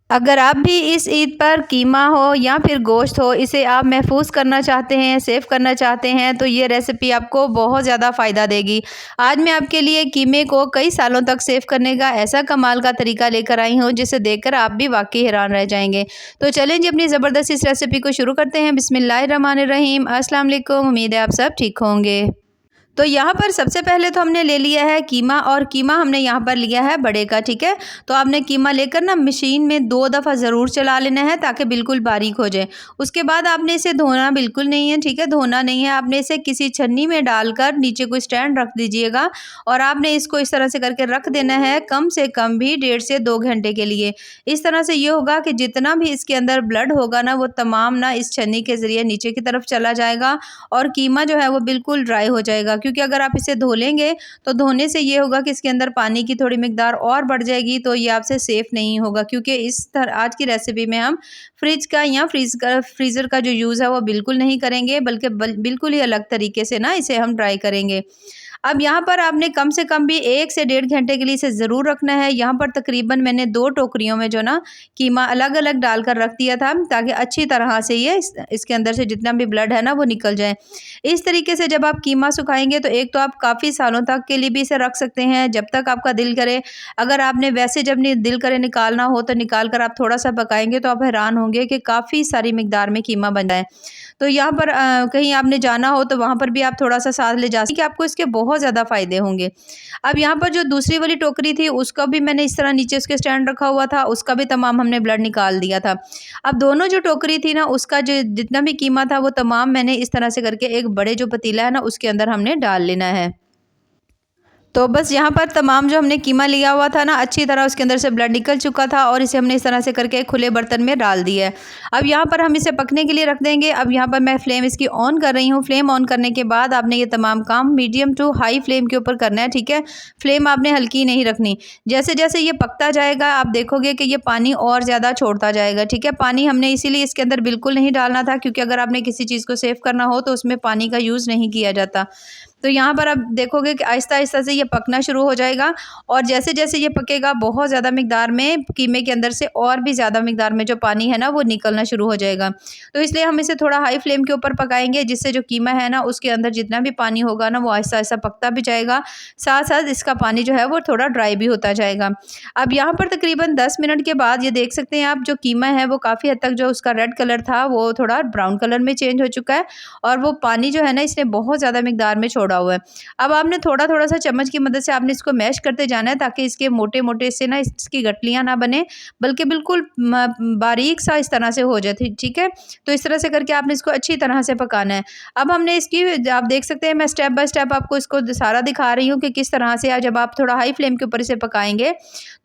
अगर आप भी इस ईद पर कीमा हो या फिर गोश्त हो, इसे आप महफूज करना चाहते हैं, सेव करना चाहते हैं, तो ये रेसिपी आपको बहुत ज़्यादा फ़ायदा देगी। आज मैं आपके लिए कीमे को कई सालों तक सेव करने का ऐसा कमाल का तरीका लेकर आई हूँ, जिसे देखकर आप भी वाक़ई हैरान रह जाएंगे। तो चलें जी, अपनी ज़बरदस्त इस रेसिपी को शुरू करते हैं। बिस्मिल्लाहिर्रहमानिर्रहीम। अस्सलाम वालेकुम। उम्मीद है आप सब ठीक होंगे। तो यहाँ पर सबसे पहले तो हमने ले लिया है कीमा, और कीमा हमने यहाँ पर लिया है बड़े का, ठीक है। तो आपने कीमा लेकर ना मशीन में 2 दफ़ा ज़रूर चला लेना है, ताकि बिल्कुल बारीक हो जाए। उसके बाद आपने इसे धोना बिल्कुल नहीं है, ठीक है, धोना नहीं है। आपने इसे किसी छन्नी में डालकर नीचे कोई स्टैंड रख दीजिएगा, और आपने इसको इस तरह से करके रख देना है, कम से कम भी 1.5 से 2 घंटे के लिए। इस तरह से ये होगा कि जितना भी इसके अंदर ब्लड होगा ना, वो तमाम ना इस छन्नी के ज़रिए नीचे की तरफ चला जाएगा, और कीमा जो है वो बिल्कुल ड्राई हो जाएगा। क्योंकि अगर आप इसे धो लेंगे, तो धोने से ये होगा कि इसके अंदर पानी की थोड़ी मिकदार और बढ़ जाएगी, तो ये आपसे सेफ़ नहीं होगा। क्योंकि इस तरह आज की रेसिपी में हम फ्रिज का या फ्रीज़र का जो यूज़ है वो बिल्कुल नहीं करेंगे, बल्कि बिल्कुल ही अलग तरीके से ना इसे हम ड्राई करेंगे। अब यहाँ पर आपने कम से कम भी 1 से 1.5 घंटे के लिए इसे ज़रूर रखना है। यहाँ पर तकरीबन मैंने 2 टोकरियों में जो ना कीमा अलग-अलग डालकर रख दिया था, ताकि अच्छी तरह से ये इसके अंदर से जितना भी ब्लड है ना वो निकल जाए। इस तरीके से जब आप कीमा सुखाएँगे, तो एक तो आप काफ़ी सालों तक के लिए भी इसे रख सकते हैं, जब तक आपका दिल करे। अगर आपने वैसे जब दिल करे निकालना हो, तो निकाल कर आप थोड़ा-सा पकाएँगे, तो आप हैरान होंगे कि काफ़ी सारी मिकदार में कीमा बन जाए। तो यहाँ पर कहीं आपने जाना हो, तो वहाँ पर भी आप थोड़ा-सा साथ ले जा सकते हैं, कि आपको इसके बहुत ज़्यादा फ़ायदे होंगे। अब यहाँ पर जो दूसरी वाली टोकरी थी, उसका भी मैंने इस तरह नीचे उसके स्टैंड रखा हुआ था, उसका भी तमाम हमने ब्लड निकाल दिया था। अब दोनों जो टोकरी थी ना, उसका जो जितना भी कीमा था, वो तमाम मैंने इस तरह से करके एक बड़े जो पतीला है ना, उसके अंदर हमने डाल लेना है। तो बस यहाँ पर तमाम जो हमने कीमा लिया हुआ था ना, अच्छी तरह उसके अंदर से ब्लड निकल चुका था, और इसे हमने इस तरह से करके एक खुले बर्तन में डाल दिया है। अब यहाँ पर हम इसे पकने के लिए रख देंगे। अब यहाँ पर मैं फ्लेम इसकी ऑन कर रही हूँ। फ्लेम ऑन करने के बाद आपने ये तमाम काम मीडियम टू हाई फ्लेम के ऊपर करना है, ठीक है। फ्लेम आपने हल्की नहीं रखनी। जैसे जैसे ये पकता जाएगा, आप देखोगे कि ये पानी और ज़्यादा छोड़ता जाएगा, ठीक है। पानी हमने इसीलिए इसके अंदर बिल्कुल नहीं डालना था, क्योंकि अगर आपने किसी चीज़ को सेव करना हो, तो उसमें पानी का यूज़ नहीं किया जाता। तो यहाँ पर आप देखोगे कि आहिस्ता-आहिस्ता से ये पकना शुरू हो जाएगा, और जैसे-जैसे ये पकेगा, बहुत ज़्यादा मिकदार में कीमे के अंदर से और भी ज़्यादा मिकदार में जो पानी है ना, वो निकलना शुरू हो जाएगा। तो इसलिए हम इसे थोड़ा हाई फ्लेम के ऊपर पकाएँगे, जिससे जो कीमा है ना, उसके अंदर जितना भी पानी होगा ना, वो आहिस्ता-आहिस्ता पकता भी जाएगा। साथ-साथ इसका पानी जो है वो थोड़ा ड्राई भी होता जाएगा। अब यहाँ पर तकरीबन 10 मिनट के बाद ये देख सकते हैं आप, जो कीमा है वो काफ़ी हद तक जो उसका रेड कलर था, वो थोड़ा ब्राउन कलर में चेंज हो चुका है, और वो पानी जो है ना, इसने बहुत ज़्यादा मिकदार में छोड़ा हुआ है। अब आपने थोड़ा-थोड़ा सा चम्मच की मदद से आपने इसको मैश करते जाना है, ताकि इसके मोटे-मोटे से ना इसकी गठलियाँ ना बने, बल्कि बिल्कुल बारीक सा इस तरह से हो जाए, ठीक है। तो इस तरह से करके आपने इसको अच्छी तरह से पकाना है। अब हमने इसकी आप देख सकते हैं, मैं स्टेप बाय स्टेप आपको इसको सारा दिखा रही हूँ कि किस तरह से जब आप थोड़ा हाई फ्लेम के ऊपर इसे पकाएँगे,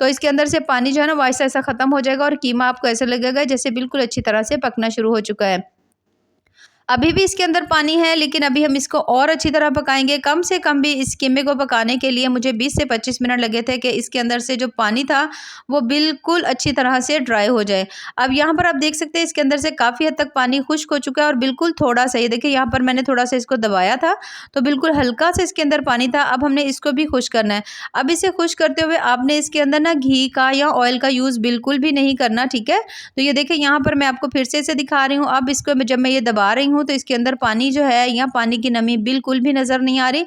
तो इसके अंदर से पानी जो है ना, वो आहिस्ता-आहिस्ता ख़त्म हो जाएगा, और कीमा आपको ऐसा लगेगा जैसे बिल्कुल अच्छी तरह से पकना शुरू हो चुका है। अभी भी इसके अंदर पानी है, लेकिन अभी हम इसको और अच्छी तरह पकाएँगे। कम से कम भी इस कीमे को पकाने के लिए मुझे 20 से 25 मिनट लगे थे, कि इसके अंदर से जो पानी था, वो बिल्कुल अच्छी तरह से ड्राई हो जाए। अब यहाँ पर आप देख सकते हैं, इसके अंदर से काफ़ी हद तक पानी खुश्क हो चुका है, और बिल्कुल थोड़ा-सा, ये देखिए यहाँ पर मैंने थोड़ा-सा इसको दबाया था, तो बिल्कुल हल्का-सा इसके अंदर पानी था। अब हमने इसको भी खुश्क करना है। अब इसे खुश्क करते हुए आपने इसके अंदर ना घी का या ऑयल का यूज़ बिल्कुल भी नहीं करना, ठीक है। तो ये देखिए यहाँ पर मैं आपको फिर से इसे दिखा रही हूँ। अब इसको जब मैं ये दबा रही हूँ, तो इसके अंदर पानी जो है, या पानी की नमी बिल्कुल भी नज़र नहीं आ रही,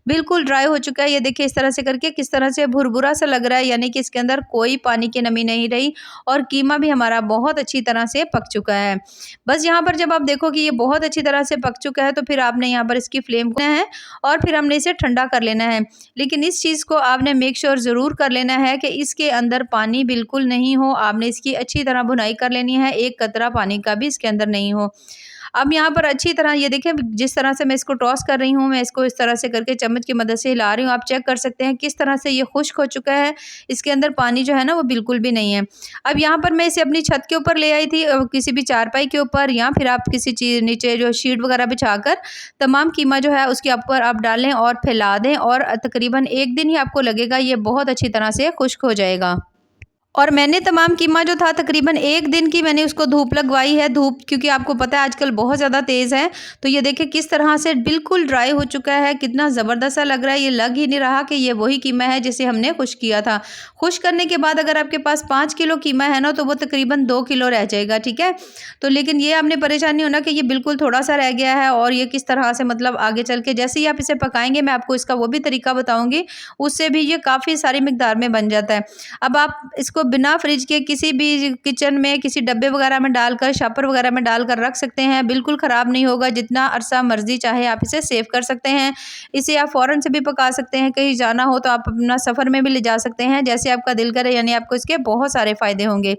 बिल्कुल ड्राई हो चुका है। ये देखिए इस तरह से करके किस तरह से भुरभुरा सा लग रहा है, यानी कि इसके अंदर कोई पानी की नमी नहीं रही, और कीमा भी हमारा बहुत अच्छी तरह से पक चुका है। बस यहाँ पर जब आप देखो कि ये बहुत अच्छी तरह से पक चुका है, तो फिर आपने यहाँ पर इसकी फ्लेम को है, और फिर हमने इसे ठंडा कर लेना है। लेकिन इस चीज़ को आपने मेक श्योर ज़रूर कर लेना है कि इसके अंदर पानी बिल्कुल नहीं हो। आपने इसकी अच्छी तरह भुनाई कर लेनी है, एक कतरा पानी का भी इसके अंदर नहीं हो। अब यहाँ पर अच्छी तरह ये देखिए, जिस तरह से मैं इसको टॉस कर रही हूँ, मैं इसको इस तरह से करके चम्मच की मदद से हिला रही हूँ। आप चेक कर सकते हैं किस तरह से ये खुश्क हो चुका है। इसके अंदर पानी जो है ना, वो बिल्कुल भी नहीं है। अब यहाँ पर मैं इसे अपनी छत के ऊपर ले आई थी, किसी भी चारपाई के ऊपर, या फिर आप किसी चीज़ नीचे जो शीट वगैरह बिछाकर तमाम कीमा जो है उसके ऊपर आप डालें और फैला दें, और तकरीबन 1 दिन ही आपको लगेगा, ये बहुत अच्छी तरह से खुश्क हो जाएगा। और मैंने तमाम कीमा जो था तकरीबन 1 दिन की मैंने उसको धूप लगवाई है। धूप क्योंकि आपको पता है आजकल बहुत ज़्यादा तेज़ है। तो ये देखिए किस तरह से बिल्कुल ड्राई हो चुका है, कितना ज़बरदस्त सा लग रहा है। ये लग ही नहीं रहा कि ये वही कीमा है जिसे हमने खुश्क किया था। खुश्क करने के बाद अगर आपके पास 5 किलो कीमा है ना, तो वो तकरीबन 2 किलो रह जाएगा, ठीक है। तो लेकिन ये आपने परेशान नहीं होना कि ये बिल्कुल थोड़ा-सा रह गया है और ये किस तरह से मतलब आगे चल के जैसे ही आप इसे पकाएँगे, मैं आपको इसका वो भी तरीका बताऊँगी, उससे भी ये काफ़ी सारी मिकदार में बन जाता है। अब आप इसको बिना फ्रिज के किसी भी किचन में किसी डब्बे वगैरह में डालकर, शॉपर वगैरह में डालकर रख सकते हैं, बिल्कुल ख़राब नहीं होगा, जितना अरसा मर्ज़ी चाहे आप इसे सेव कर सकते हैं। इसे आप फ़ौरन से भी पका सकते हैं, कहीं जाना हो तो आप अपना सफ़र में भी ले जा सकते हैं, जैसे आपका दिल करे, यानी आपको इसके बहुत सारे फ़ायदे होंगे।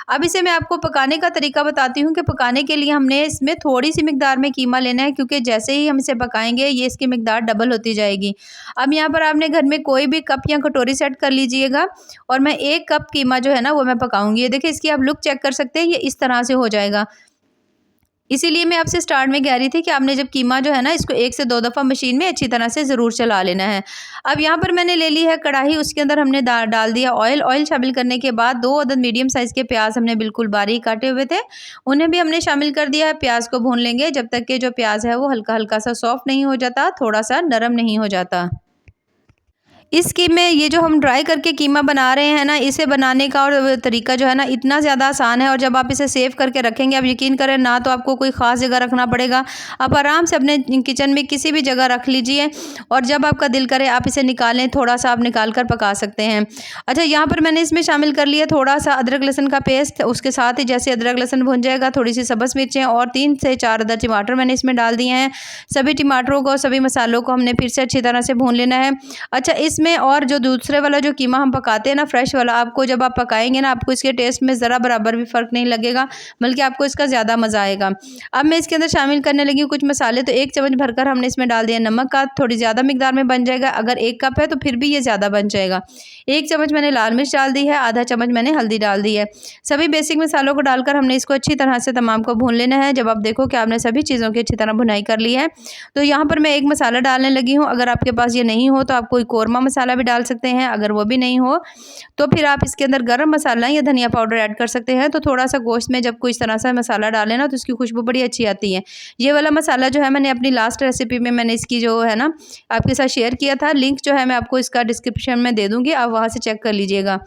अब इसे मैं आपको पकाने का तरीका बताती हूँ कि पकाने के लिए हमने इसमें थोड़ी-सी मिकदार में कीमा लेना है, क्योंकि जैसे ही हम इसे पकाएँगे ये इसकी मिकदार डबल होती जाएगी। अब यहाँ पर आपने घर में कोई भी कप या कटोरी सेट कर लीजिएगा और मैं 1 कप कीमा जो है ना वो मैं पकाऊँगी। ये देखिए इसकी आप लुक चेक कर सकते हैं, ये इस तरह से हो जाएगा। इसीलिए मैं आपसे स्टार्ट में कह रही थी कि आपने जब कीमा जो है ना इसको 1 से 2 दफ़ा मशीन में अच्छी तरह से ज़रूर चला लेना है। अब यहाँ पर मैंने ले ली है कढ़ाई, उसके अंदर हमने डाल दिया ऑयल। ऑयल शामिल करने के बाद 2 अदद मीडियम साइज़ के प्याज हमने बिल्कुल बारीक काटे हुए थे, उन्हें भी हमने शामिल कर दिया है। प्याज को भून लेंगे जब तक कि जो प्याज है वो हल्का-हल्का सा सॉफ्ट नहीं हो जाता, थोड़ा-सा नरम नहीं हो जाता। इस में ये जो हम ड्राई करके कीमा बना रहे हैं ना, इसे बनाने का और तरीका जो है ना इतना ज़्यादा आसान है, और जब आप इसे सेव करके रखेंगे, आप यकीन करें ना तो आपको कोई ख़ास जगह रखना पड़ेगा। आप आराम से अपने किचन में किसी भी जगह रख लीजिए और जब आपका दिल करे आप इसे निकालें, थोड़ा-सा आप निकाल कर पका सकते हैं। अच्छा, यहाँ पर मैंने इसमें शामिल कर लिया थोड़ा-सा अदरक लहसुन का पेस्ट, उसके साथ ही जैसे अदरक लहसुन भुन जाएगा, थोड़ी-सी सब्ज़ मिर्चें और 3 से 4 अदद टमाटर मैंने इसमें डाल दिए हैं। सभी टमाटरों को, सभी मसालों को हमने फिर से अच्छी तरह से भून लेना है। अच्छा, इसमें और जो दूसरे वाला जो कीमा हम पकाते हैं ना फ्रेश वाला, आपको जब आप पकाएँगे ना, आपको इसके टेस्ट में ज़रा बराबर भी फ़र्क नहीं लगेगा, बल्कि आपको इसका ज़्यादा मज़ा आएगा। अब मैं इसके अंदर शामिल करने लगी हूँ कुछ मसाले, तो 1 चम्मच भरकर हमने इसमें डाल दिया नमक का, थोड़ी ज़्यादा मिकदार में बन जाएगा। अगर 1 कप है तो फिर भी ये ज़्यादा बन जाएगा। 1 चम्मच मैंने लाल मिर्च डाल दी है, आधा चम्मच मैंने हल्दी डाल दी है। सभी बेसिक मसालों को डालकर हमने इसको अच्छी तरह से तमाम को भून लेना है। जब आप देखो कि आपने सभी चीज़ों की अच्छी तरह भुनाई कर ली है, तो यहाँ पर मैं एक मसाला डालने लगी हूँ। अगर आपके पास ये नहीं हो तो आप कोई कौरमा मसाला भी डाल सकते हैं। अगर वो भी नहीं हो तो फिर आप इसके अंदर गरम मसाला या धनिया पाउडर ऐड कर सकते हैं। तो थोड़ा-सा गोश्त में जब कोई इस तरह से मसाला डालें ना, तो उसकी खुशबू बड़ी अच्छी आती है। ये वाला मसाला जो है मैंने अपनी लास्ट रेसिपी में मैंने इसकी जो है ना आपके साथ शेयर किया था। लिंक जो है मैं आपको इसका डिस्क्रिप्शन में दे दूँगी, आप वहाँ से चेक कर लीजिएगा।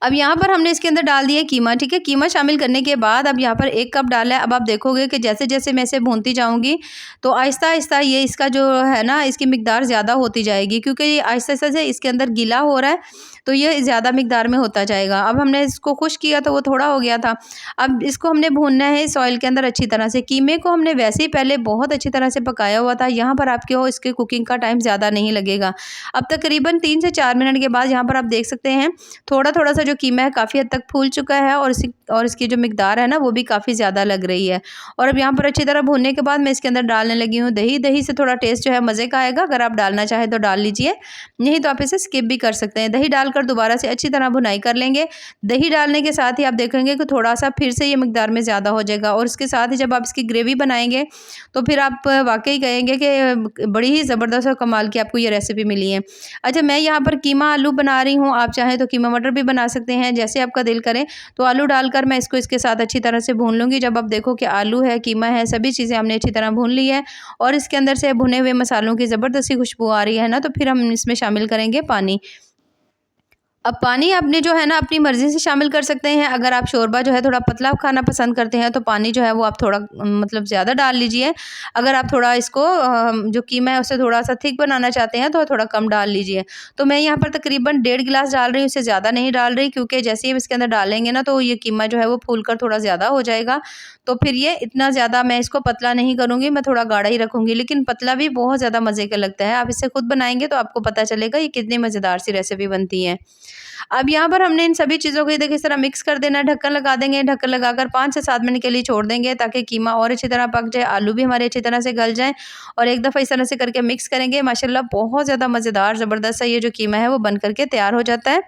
अब यहाँ पर हमने इसके अंदर डाल दिया कीमा, ठीक है। कीमा शामिल करने के बाद अब यहाँ पर 1 कप डाला है। अब आप देखोगे कि जैसे-जैसे मैं इसे भूनती जाऊँगी, तो आहिस्ता-आहिस्ता ये इसका जो है ना इसकी मिकदार ज़्यादा होती जाएगी, क्योंकि ये आहिस्ता-आहिस्ता से इसके अंदर गीला हो रहा है, तो ये ज़्यादा मिकदार में होता जाएगा। अब हमने इसको खुश्क किया तो वो थोड़ा हो गया था। अब इसको हमने भूनना है इस ऑयल के अंदर अच्छी तरह से। कीमे को हमने वैसे ही पहले बहुत अच्छी तरह से पकाया हुआ था, यहाँ पर आपको इसकी कुकिंग का टाइम ज़्यादा नहीं लगेगा। अब तकरीबन 3 से 4 मिनट के बाद यहाँ पर आप देख सकते हैं थोड़ा-थोड़ा सा जो कीमा है काफ़ी हद तक फूल चुका है, और इसकी जो मिकदार है ना वो भी काफ़ी ज़्यादा लग रही है। और अब यहाँ पर अच्छी तरह भूनने के बाद मैं इसके अंदर डालने लगी हूँ दही। दही से थोड़ा टेस्ट जो है मज़े का आएगा, अगर आप डालना चाहें तो डाल लीजिए, नहीं तो आप इसे स्किप भी कर सकते हैं। दही डालकर दोबारा से अच्छी तरह भुनाई कर लेंगे। दही डालने के साथ ही आप देखेंगे कि थोड़ा-सा फिर से ये मिकदार में ज़्यादा हो जाएगा, और इसके साथ ही जब आप इसकी ग्रेवी बनाएँगे तो फिर आप वाक़ई कहेंगे कि बड़ी ही ज़बरदस्त और कमाल की आपको ये रेसिपी मिली है। अच्छा, मैं यहाँ पर कीमा आलू बना रही हूँ, आप चाहें तो कीमा मटर भी बना सकते हैं, जैसे आपका दिल करे। तो आलू डालकर मैं इसको इसके साथ अच्छी तरह से भून लूँगी। जब आप देखो कि आलू है, कीमा है, सभी चीज़ें हमने अच्छी तरह भून ली है और इसके अंदर से भुने हुए मसालों की ज़बरदस्ती खुशबू आ रही है ना, तो फिर हम इसमें शामिल करेंगे पानी। अब पानी आपने जो है ना अपनी मर्ज़ी से शामिल कर सकते हैं। अगर आप शोरबा जो है थोड़ा पतला खाना पसंद करते हैं, तो पानी जो है वो आप थोड़ा मतलब ज़्यादा डाल लीजिए। अगर आप थोड़ा इसको जो कीमा है उसे थोड़ा-सा थिक बनाना चाहते हैं, तो थोड़ा कम डाल लीजिए। तो मैं यहाँ पर तकरीबन 1.5 गिलास डाल रही हूँ, इससे ज़्यादा नहीं डाल रही, क्योंकि जैसे ही हम इसके अंदर डालेंगे ना तो ये कीमा जो है वो फूल कर थोड़ा ज़्यादा हो जाएगा। तो फिर ये इतना ज़्यादा मैं इसको पतला नहीं करूँगी, मैं थोड़ा गाढ़ा ही रखूँगी। लेकिन पतला भी बहुत ज़्यादा मज़े का लगता है। आप इसे खुद बनाएँगे तो आपको पता चलेगा ये कितनी मज़ेदार सी रेसिपी बनती है। अब यहाँ पर हमने इन सभी चीज़ों को देखिए इस तरह मिक्स कर देना है, ढक्कन लगा देंगे। ढक्कन लगाकर 5 से 7 मिनट के लिए छोड़ देंगे, ताकि कीमा और अच्छी तरह पक जाए, आलू भी हमारे अच्छी तरह से गल जाएँ, और एक दफ़ा इस तरह से करके मिक्स करेंगे, माशाल्लाह बहुत ज़्यादा मज़ेदार ज़बरदस्त सा ये जो कीमा है वो बन कर के तैयार हो जाता है।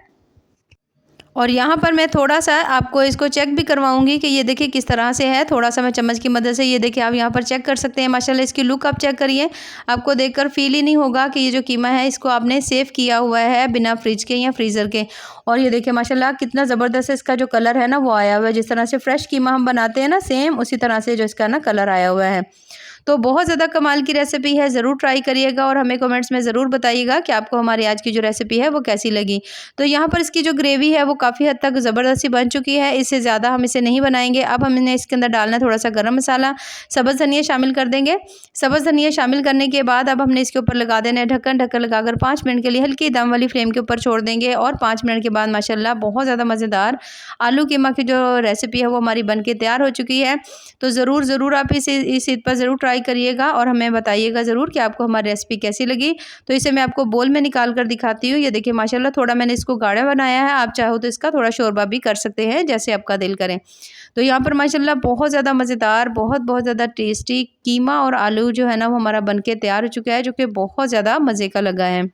और यहाँ पर मैं थोड़ा-सा आपको इसको चेक भी करवाऊँगी कि ये देखिए किस तरह से है। थोड़ा-सा मैं चम्मच की मदद से ये देखिए आप यहाँ पर चेक कर सकते हैं। माशाल्लाह इसकी लुक आप चेक करिए। आपको देखकर फ़ील ही नहीं होगा कि ये जो कीमा है इसको आपने सेव किया हुआ है बिना फ्रिज के या फ्रीज़र के। और ये देखिए माशाल्लाह कितना ज़बरदस्त इसका जो कलर है ना वो आया हुआ है। जिस तरह से फ्रेश कीमा हम बनाते हैं ना सेम उसी तरह से जो इसका ना कलर आया हुआ है। तो बहुत ज़्यादा कमाल की रेसिपी है, ज़रूर ट्राई करिएगा और हमें कमेंट्स में ज़रूर बताइएगा कि आपको हमारी आज की जो रेसिपी है वो कैसी लगी। तो यहाँ पर इसकी जो ग्रेवी है वो काफ़ी हद तक ज़बरदस्त सी बन चुकी है, इससे ज़्यादा हम इसे नहीं बनाएँगे। अब हमने इसके अंदर डालना है थोड़ा-सा गरम मसाला, सब्ज़ धनिया शामिल कर देंगे। सब्ज़ धनिया शामिल करने के बाद अब हमने इसके ऊपर लगा देना है ढक्कन। ढक्कन लगाकर 5 मिनट के लिए हल्की दम वाली फ्लेम के ऊपर छोड़ देंगे और 5 मिनट के बाद माशाल्लाह बहुत ज़्यादा मज़ेदार आलू कीमा की जो रेसिपी है वो हमारी बन के तैयार हो चुकी है। तो ज़रूर आप इस ईद पर ज़रूर ट्राई करिएगा और हमें बताइएगा ज़रूर कि आपको हमारी रेसिपी कैसी लगी। तो इसे मैं आपको बोल में निकाल कर दिखाती हूँ। ये देखिए माशाल्लाह थोड़ा मैंने इसको गाढ़ा बनाया है, आप चाहो तो इसका थोड़ा शोरबा भी कर सकते हैं, जैसे आपका दिल करे। तो यहाँ पर माशाल्लाह बहुत ज़्यादा मज़ेदार, बहुत ज़्यादा टेस्टी कीमा और आलू जो है ना वो हमारा बन के तैयार हो चुका है, जो कि बहुत ज़्यादा मज़े का लगा है।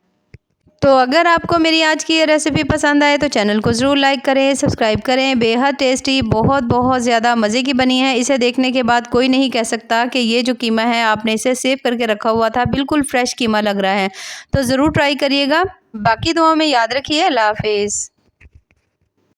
तो अगर आपको मेरी आज की ये रेसिपी पसंद आए तो चैनल को ज़रूर लाइक करें, सब्सक्राइब करें। बेहद टेस्टी, बहुत ज़्यादा मज़े की बनी है। इसे देखने के बाद कोई नहीं कह सकता कि ये जो कीमा है आपने इसे सेव करके रखा हुआ था, बिल्कुल फ्रेश कीमा लग रहा है। तो ज़रूर ट्राई करिएगा। बाकी दुआओं में याद रखिए। अल्लाह हाफ़िज़।